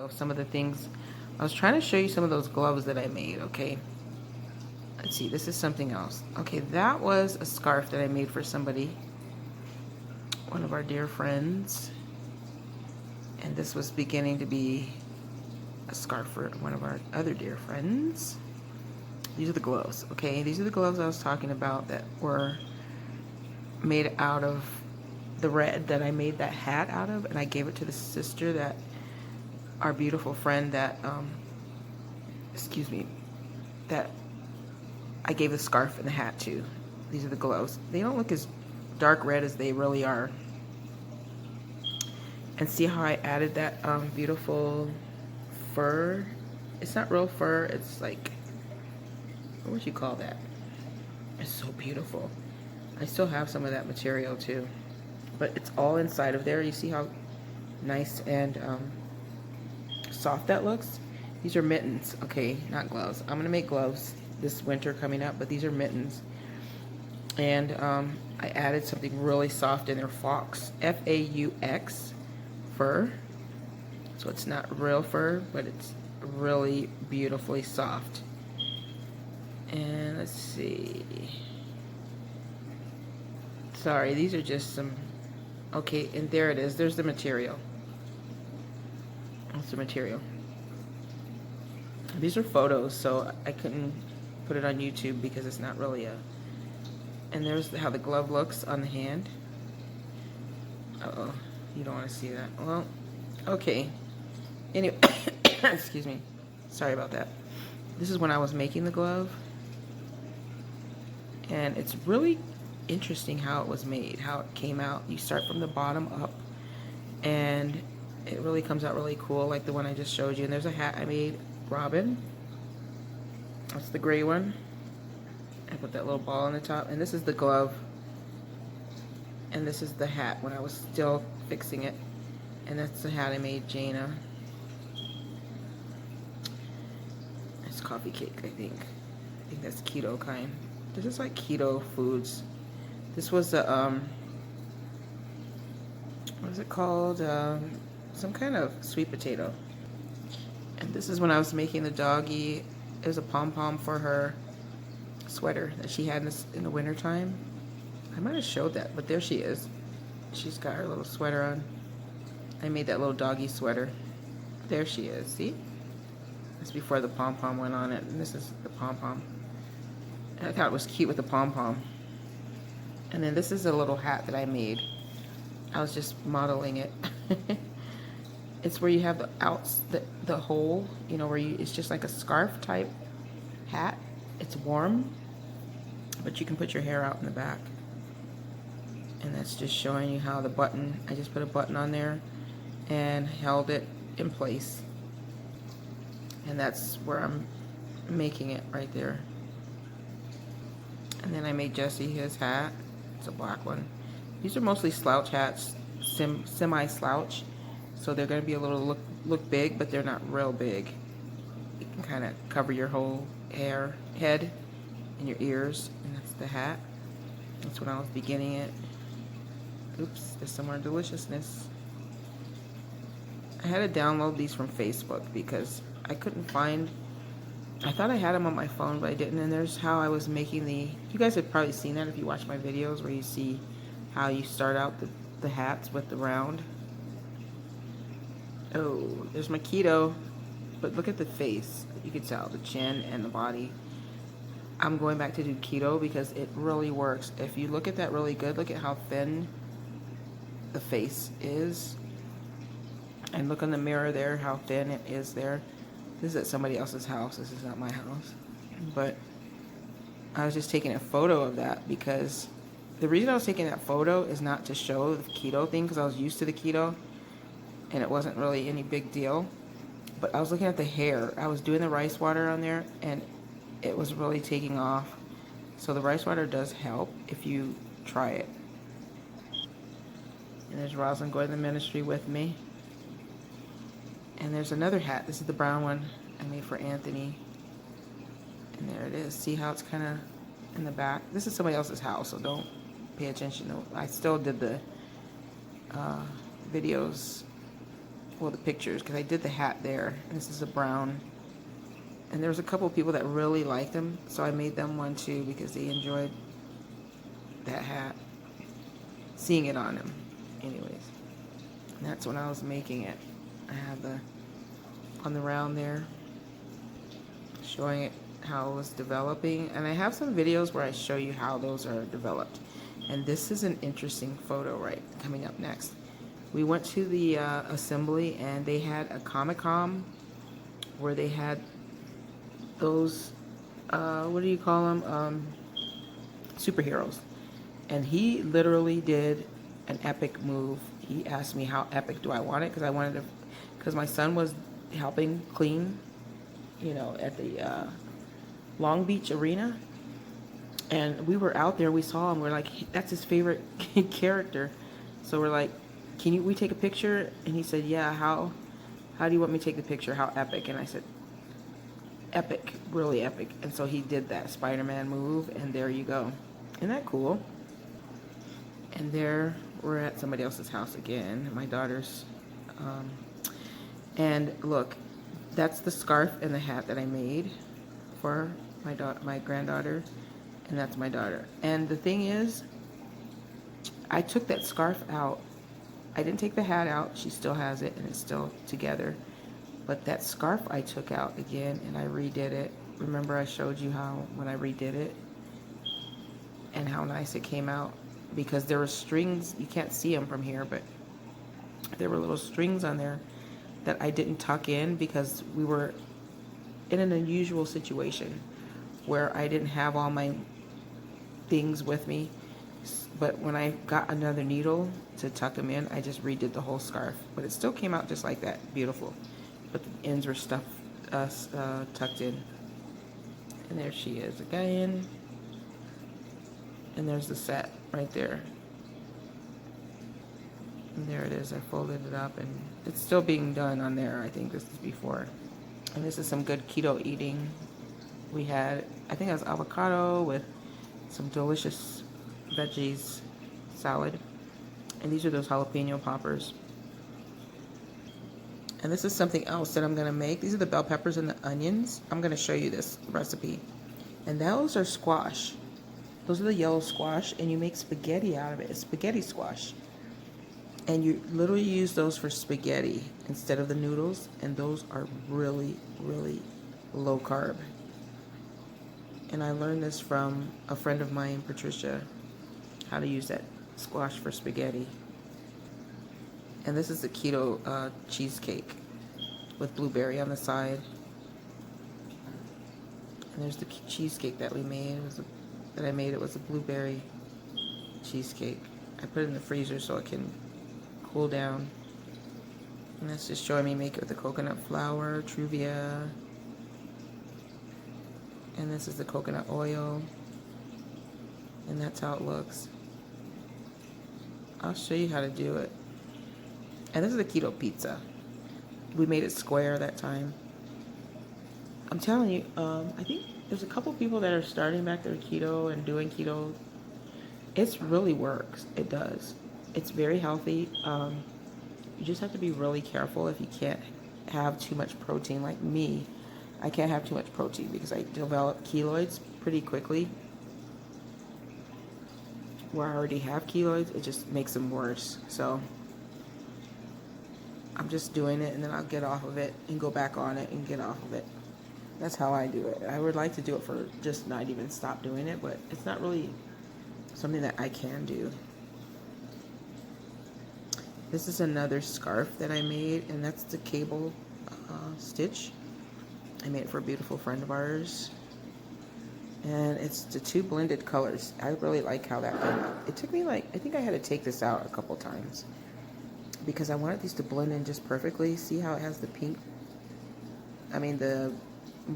of some of the things. I was trying to show you some of those gloves that I made, okay? Let's see, this is something else. Okay, that was a scarf that I made for somebody, one of our dear friends. And this was beginning to be a scarf for one of our other dear friends. These are the gloves, okay? These are the gloves I was talking about that were made out of the red that I made that hat out of, and I gave it to the sister that, our beautiful friend that, excuse me, that I gave the scarf and the hat to. These are the gloves. They don't look as dark red as they really are. And see how I added that beautiful fur? It's not real fur, it's like, what would you call that? It's so beautiful. I still have some of that material too, but it's all inside of there. You see how nice and soft that looks? These are mittens, okay, not gloves. I'm gonna make gloves this winter coming up, but these are mittens. And I added something really soft in there, Fox, F-A-U-X, fur. So it's not real fur, but it's really beautifully soft. And let's see. Sorry, these are just some, okay, and there it is. There's the material. That's the material. These are photos, so I couldn't put it on YouTube because it's not really a, and there's how the glove looks on the hand. Uh-oh, you don't want to see that. Well, okay. Anyway, excuse me. Sorry about that. This is when I was making the glove. And it's really interesting how it was made, how it came out. You start from the bottom up, and it really comes out really cool, like the one I just showed you. And there's a hat I made, Robin. That's the gray one. I put that little ball on the top, and this is the glove, and this is the hat when I was still fixing it, and that's the hat I made Jaina. It's coffee cake, I think. I think that's keto kind. This is like keto foods. This was a what is it called? Some kind of sweet potato. And this is when I was making the doggy. It was a pom-pom for her sweater that she had in the winter time. I might have showed that, but there she is. She's got her little sweater on. I made that little doggy sweater. There she is, see? That's before the pom-pom went on it, and this is the pom-pom. And I thought it was cute with the pom-pom. And then this is a little hat that I made. I was just modeling it. It's where you have the hole, you know, where you, it's just like a scarf type hat. It's warm, but you can put your hair out in the back. And that's just showing you how the button, I just put a button on there and held it in place. And that's where I'm making it right there. And then I made Jesse his hat. It's a black one. These are mostly slouch hats, semi-slouch. So they're going to be a little look big, but they're not real big. You can kind of cover your whole head and your ears. And that's the hat. That's when I was beginning it. Oops, there's some more deliciousness. I had to download these from Facebook because I couldn't find, I thought I had them on my phone, but I didn't. And there's how I was making the, you guys have probably seen that if you watch my videos where you see how you start out the hats with the round. Oh, there's my keto, but look at the face. You can tell the chin and the body. I'm going back to do keto because it really works. If you look at that really good, look at how thin the face is. And look in the mirror there, how thin it is there. This is at somebody else's house. This is not my house. But I was just taking a photo of that because the reason I was taking that photo is not to show the keto thing because I was used to the keto and it wasn't really any big deal. But I was looking at the hair. I was doing the rice water on there and it was really taking off. So the rice water does help if you try it. And there's Rosalind going to the ministry with me. And there's another hat. This is the brown one I made for Anthony. And there it is. See how it's kind of in the back? This is somebody else's house, so don't pay attention. I still did the videos well, the pictures, because I did the hat there. And this is a brown. And there was a couple of people that really liked them, so I made them one too because they enjoyed that hat, seeing it on them. Anyways, and that's when I was making it. I had the on the round there, showing it how it was developing, and I have some videos where I show you how those are developed. And this is an interesting photo right coming up next. We went to the assembly, and they had a Comic-Con where they had those what do you call them, superheroes, and he literally did an epic move. He asked me how epic do I want it, because I wanted to, because my son was helping clean, you know, at the Long Beach Arena, and we were out there, we saw him, we're like, that's his favorite character, so we're like, we take a picture? And he said, yeah, how do you want me to take the picture, how epic? And I said, epic, really epic. And so he did that Spider-Man move, and there you go. Isn't that cool? And there we're at somebody else's house again, my daughter's, and look, that's the scarf and the hat that I made for my granddaughter, and that's my daughter. And the thing is, I took that scarf out. I didn't take the hat out. She still has it, and it's still together. But that scarf I took out again, and I redid it. Remember I showed you how when I redid it and how nice it came out, because there were strings, you can't see them from here, but there were little strings on there that I didn't tuck in because we were in an unusual situation where I didn't have all my things with me. But when I got another needle to tuck them in, I just redid the whole scarf. But it still came out just like that, beautiful. But the ends were tucked in. And there she is again. And there's the set right there. And there it is. I folded it up, and it's still being done on there. I think this is before. And this is some good keto eating. We had, I think it was avocado with some delicious veggies salad. And these are those jalapeno poppers. And this is something else that I'm going to make. These are the bell peppers and the onions. I'm going to show you this recipe. And those are squash. Those are the yellow squash, and you make spaghetti out of it. It's spaghetti squash. And you literally use those for spaghetti instead of the noodles. And those are really, really low carb. And I learned this from a friend of mine, Patricia, how to use that squash for spaghetti. And this is the keto cheesecake with blueberry on the side. And there's the cheesecake that we made. It was a blueberry cheesecake. I put it in the freezer so it can cool down. And that's just showing me make it with the coconut flour, Truvia. And this is the coconut oil. And that's how it looks. I'll show you how to do it. And this is a keto pizza. We made it square that time. I'm telling you, I think there's a couple people that are starting back their keto and doing keto. It really works. It does. It's very healthy. You just have to be really careful if you can't have too much protein. Like me, I can't have too much protein because I develop keloids pretty quickly. Where I already have keloids, it just makes them worse. So I'm just doing it, and then I'll get off of it and go back on it and get off of it. That's how I do it. I would like to do it for just not even stop doing it, but it's not really something that I can do. This is another scarf that I made, and that's the cable stitch. I made it for a beautiful friend of ours. And it's the two blended colors. I really like how that came out. It took me I think I had to take this out a couple times because I wanted these to blend in just perfectly. See how it has the pink, the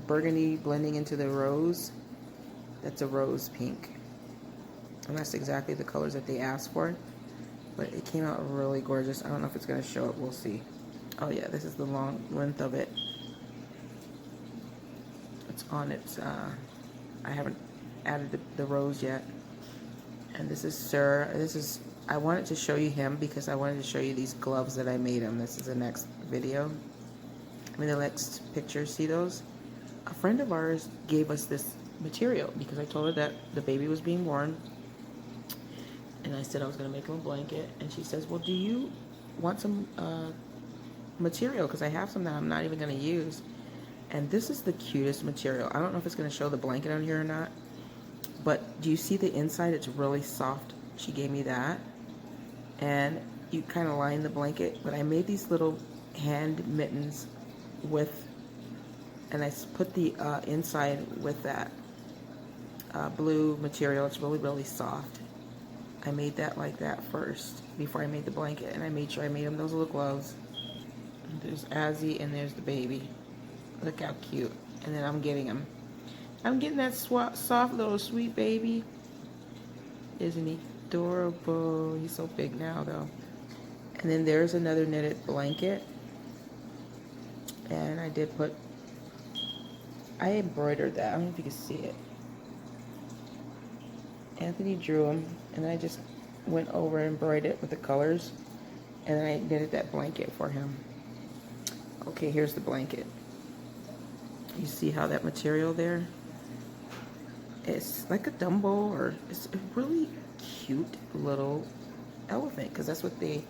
burgundy blending into the rose? That's a rose pink. And that's exactly the colors that they asked for. But it came out really gorgeous. I don't know if it's going to show up. We'll see. Oh yeah, this is the long length of it. It's on its, I haven't added the rose yet. And this is Sir. I wanted to show you him because I wanted to show you these gloves that I made him. This is the next video, I mean the next picture, see those? A friend of ours gave us this material because I told her that the baby was being born, and I said I was going to make him a blanket, and she says, well, do you want some material, because I have some that I'm not even going to use. And this is the cutest material. I don't know if it's going to show the blanket on here or not, but do you see the inside? It's really soft. She gave me that, and you kind of line the blanket, but I made these little hand mittens with, and I put the inside with that blue material. It's really, really soft. I made that like that first before I made the blanket, and I made sure I made him those little gloves. And there's Azzy and there's the baby. Look how cute. And then I'm getting him. I'm getting that soft little sweet baby. Isn't he adorable? He's so big now though. And then there's another knitted blanket. And I did put, I embroidered that. I don't know if you can see it. Anthony drew them, and then I just went over and embroidered it with the colors, and then I knitted that blanket for him. Okay, here's the blanket. You see how that material there? It's like a Dumbo, or it's a really cute little elephant, because that's what they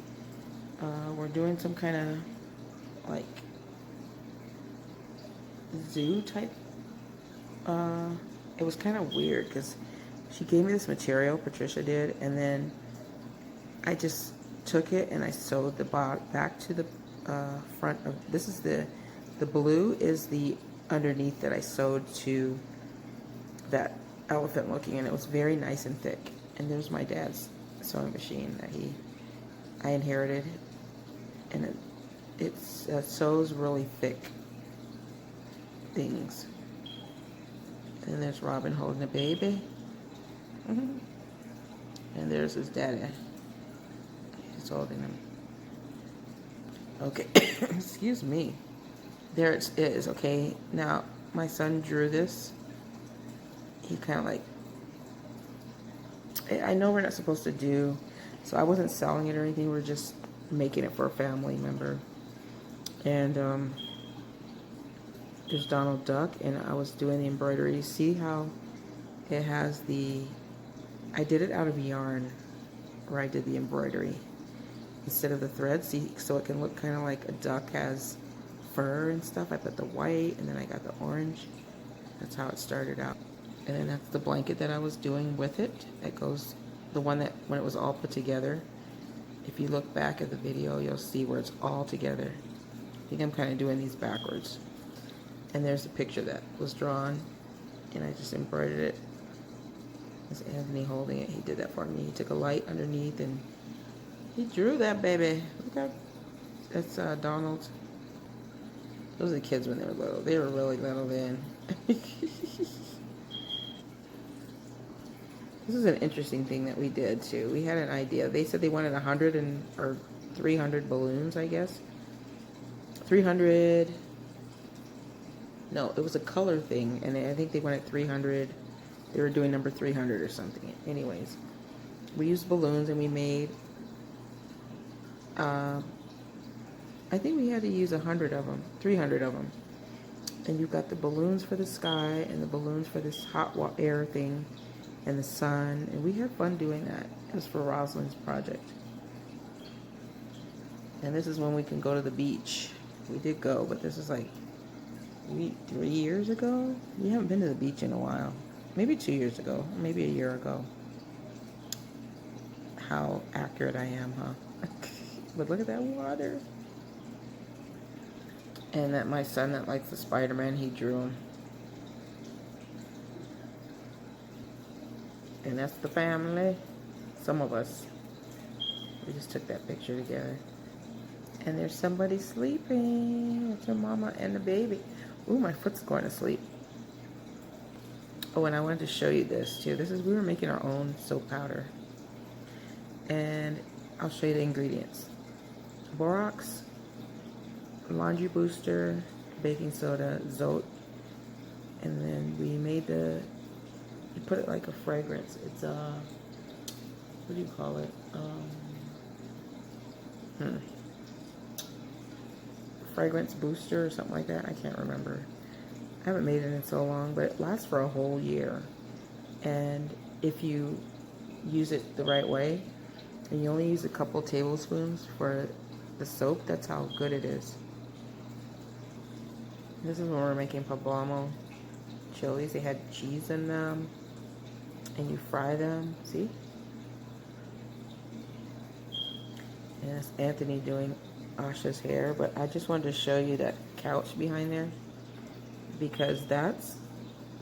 were doing, some kind of like zoo type. It was kind of weird because she gave me this material, Patricia did, and then I just took it and I sewed the back to the front of, this is the blue is the underneath that I sewed to that elephant looking, and it was very nice and thick. And there's my dad's sewing machine that I inherited, and it sews really thick things. And there's Robin holding a baby. And there's his daddy. He's holding him. Okay, excuse me. There it is, okay. Now, my son drew this. He kind of like, I know we're not supposed to do, so I wasn't selling it or anything. We're just making it for a family member. And there's Donald Duck, and I was doing the embroidery. See how it has the, I did it out of yarn where I did the embroidery instead of the thread, see, so it can look kind of like a duck has fur and stuff. I put the white, and then I got the orange. That's how it started out. And then that's the blanket that I was doing with it. That goes, the one that when it was all put together. If you look back at the video, you'll see where it's all together. I think I'm kind of doing these backwards. And there's a picture that was drawn, and I just embroidered it. There's Anthony holding it. He did that for me. He took a light underneath and he drew that baby. Look at, that's Donald. Those are the kids when they were little. They were really little then. This is an interesting thing that we did too. We had an idea. They said they wanted 100 or 300 balloons, I guess. 300. No, it was a color thing, and I think they wanted 300. They were doing number 300 or something. Anyways, we used balloons, and we made, I think we had to use 100 of them, 300 of them. And you've got the balloons for the sky, and the balloons for this hot air thing, and the sun. And we had fun doing that. It was for Rosalind's project. And this is when we can go to the beach. We did go, but this is like 3 years ago. We haven't been to the beach in a while. Maybe 2 years ago, maybe a year ago. How accurate I am, huh? But look at that water. And that my son that likes the Spider-Man, he drew him. And that's the family. Some of us. We just took that picture together. And there's somebody sleeping. It's her mama and the baby. Ooh, my foot's going to sleep. Oh, and I wanted to show you this too. This is, we were making our own soap powder. And I'll show you the ingredients. Borax, laundry booster, baking soda, Zote. And then we made the, you put it like a fragrance. It's what do you call it? fragrance booster or something like that. I can't remember. I haven't made it in so long, but it lasts for a whole year. And if you use it the right way, and you only use a couple tablespoons for the soap, that's how good it is. This is when we're making poblano chilies. They had cheese in them, and you fry them. See? And that's Anthony doing Asha's hair, but I just wanted to show you that couch behind there, because that's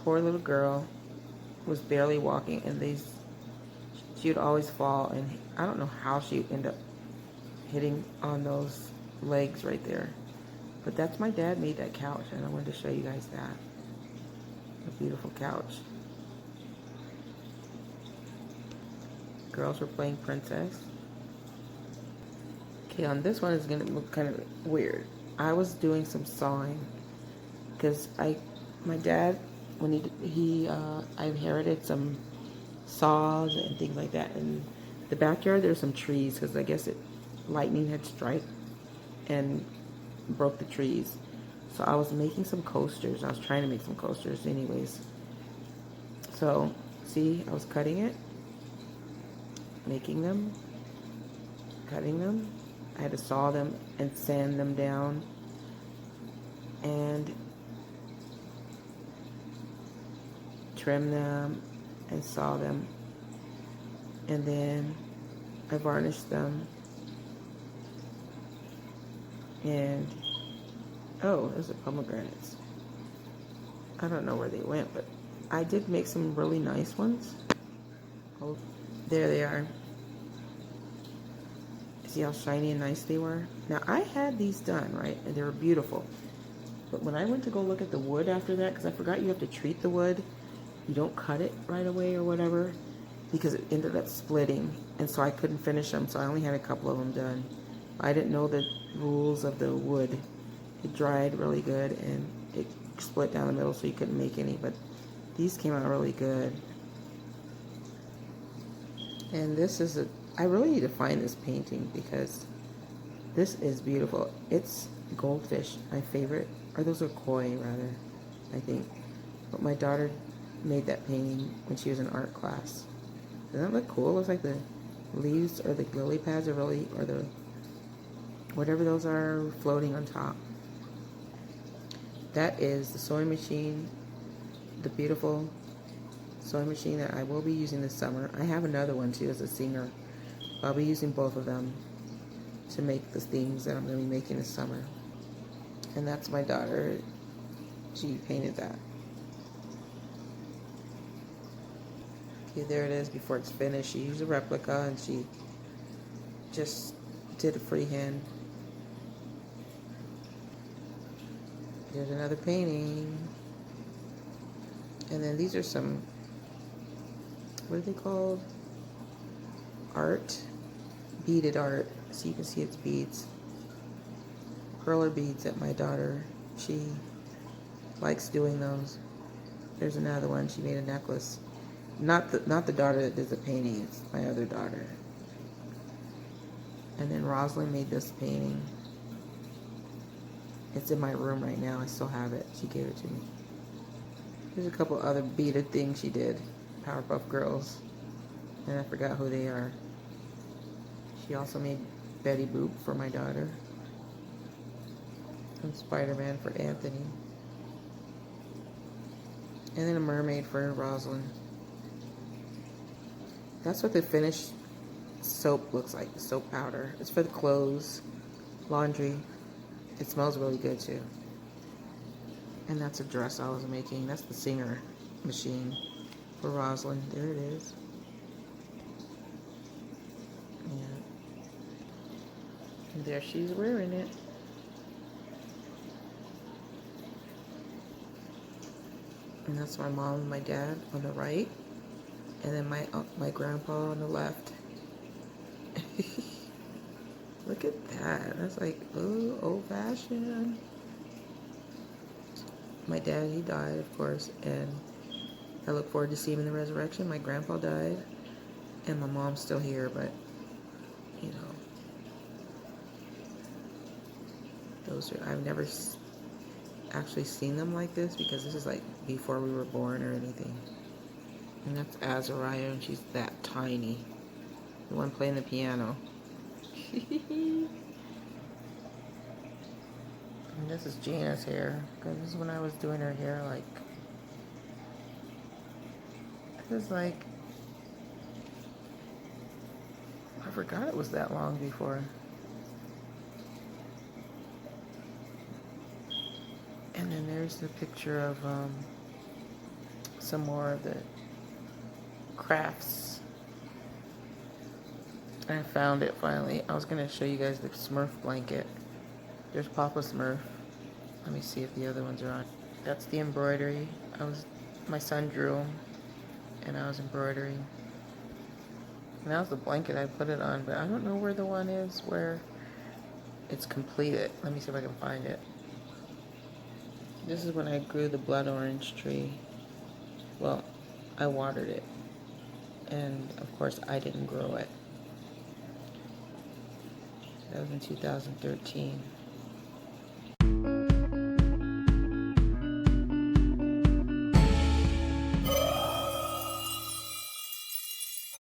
poor little girl was barely walking, and she would always fall, and I don't know how she would end up hitting on those legs right there. But that's my dad made that couch, and I wanted to show you guys that. A beautiful couch. Girls were playing princess. Okay, on this one is gonna look kind of weird. I was doing some sawing because my dad, when I inherited some saws and things like that. In the backyard, there's some trees because I guess lightning had struck and broke the trees. So I was making some coasters. I was trying to make some coasters anyways. So, see, I was cutting it, making them, cutting them. I had to saw them and sand them down. And trim them and saw them. And then I varnished them. And, oh, those are pomegranates. I don't know where they went, but I did make some really nice ones. Oh, there they are. See how shiny and nice they were? Now, I had these done, right? And they were beautiful. But when I went to go look at the wood after that, because I forgot you have to treat the wood, you don't cut it right away or whatever, because it ended up splitting. And so I couldn't finish them, so I only had a couple of them done. I didn't know the rules of the wood. It dried really good, and it split down the middle, so you couldn't make any. But these came out really good. And this is I really need to find this painting because this is beautiful. It's goldfish, my favorite. Or those are koi, rather, I think. But my daughter made that painting when she was in art class. Doesn't that look cool? It looks like the leaves or the lily pads are really, or the, whatever those are, floating on top. That is the sewing machine, the beautiful sewing machine that I will be using this summer. I have another one too as a singer. I'll be using both of them to make the things that I'm going to be making this summer. And that's my daughter. She painted that. Okay, there it is before it's finished. She used a replica and she just did a freehand. There's another painting. And then these are some, what are they called? Art. Beaded art. So you can see it's beads. Perler beads that my daughter, she likes doing those. There's another one. She made a necklace. Not the daughter that did the painting. It's my other daughter. And then Rosalind made this painting. It's in my room right now. I still have it. She gave it to me. There's a couple other beaded things she did. Powerpuff Girls. And I forgot who they are. She also made Betty Boop for my daughter. And Spider-Man for Anthony. And then a mermaid for Rosalind. That's what the finished soap looks like, the soap powder. It's for the clothes, laundry. It smells really good too. And that's a dress I was making. That's the Singer machine for Rosalind. There it is. Yeah. And there she's wearing it. And that's my mom and my dad on the right. And then my grandpa on the left. Look at that. That's like, ooh, old-fashioned. My dad, he died, of course, and I look forward to seeing him in the resurrection. My grandpa died, and my mom's still here, but, you know. Those are, I've never actually seen them like this because this is like before we were born or anything. And that's Azariah, and she's that tiny. The one playing the piano. And this is Gina's hair, because this is when I was doing her hair, like, it was like, I forgot it was that long before. And then there's the picture of some more of the crafts. I found it finally. I was going to show you guys the Smurf blanket. There's Papa Smurf. Let me see if the other ones are on. That's the embroidery. My son drew them, and I was embroidering. And that was the blanket I put it on, but I don't know where the one is where it's completed. Let me see if I can find it. This is when I grew the blood orange tree. Well, I watered it, and of course I didn't grow it. That was in 2013.